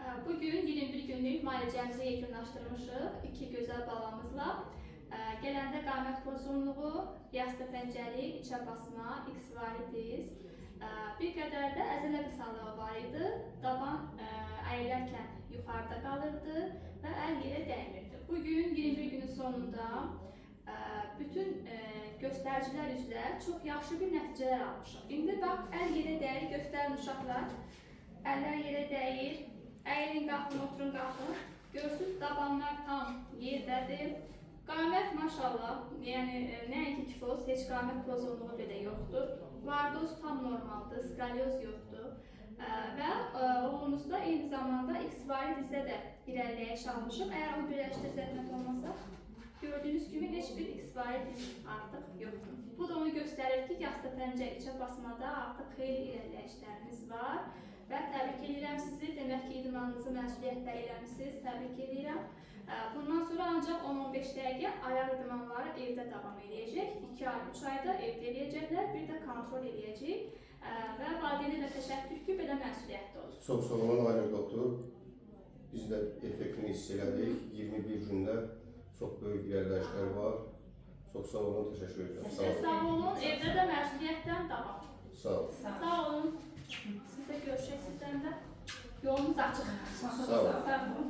Bugün 21 günlük müalicəmizi yekunlaşdırmışıq 2 gözəl balamızla. Gələndə qamət pozğunluğu, yastı pəncəlik, içə basma, X-varitis, bir qədər də əzələ qısalığı var idi. Daban əyilərkən yuxarıda qalırdı və əl yerə dəymirdi. Bugün 21 günün sonunda bütün göstəricilər üzrə çox yaxşı bir nəticələr almışıq. İndi bax, əl yerə dəyir, göstərin uşaqlar. Əllər yerə dəyir, əyilin, qalxın, oturun, qalxın. Görürsünüz, dabanlar tam yerdədir. Qamət maşallah, yəni nəinki kifoz, heç qamət pozğunluğu belə yoxdur. Vardoz tam normaldır, skalyoz yoxdur. Və oğlumuzda eyni zamanda X-varitisdə də irəliləyiş almışıq. Əgər onu birləşdirib zəhmət olmasa, gördüyünüz kimi heç bir X-varitis artıq yoxdur. Bu da onu göstərir ki, yastı pəncə içə basmada artıq xeyli irəliləyişlərimiz var. Və təbrik edirəm sizi, demək ki, idmanınızı məsuliyyətlə eləmişsiniz, təbrik edirəm. Bundan sonra ancaq 10-15 dəqiqə ayaq idmanları evdə davam edəcək. 2 ay, 3 ayda evdə eləyəcəklər, bir də kontrol eləyəcək. Və valideynlərə təşəkkür ki, belə məsuliyyətli olsun. Çox sağ olun, Aynur doktor. Biz də effektini hiss elədik. 21 gündə çox böyük irəliləyişlər var. Çox sağ olun, təşəkkür edirəm. Sağ olun, evdə də məsuliyyətdən davam. Sağ olun. Sağ olun. Siz də görüşək sizdən də. Yolunuz açıq. Sağ olun. Sağ olun.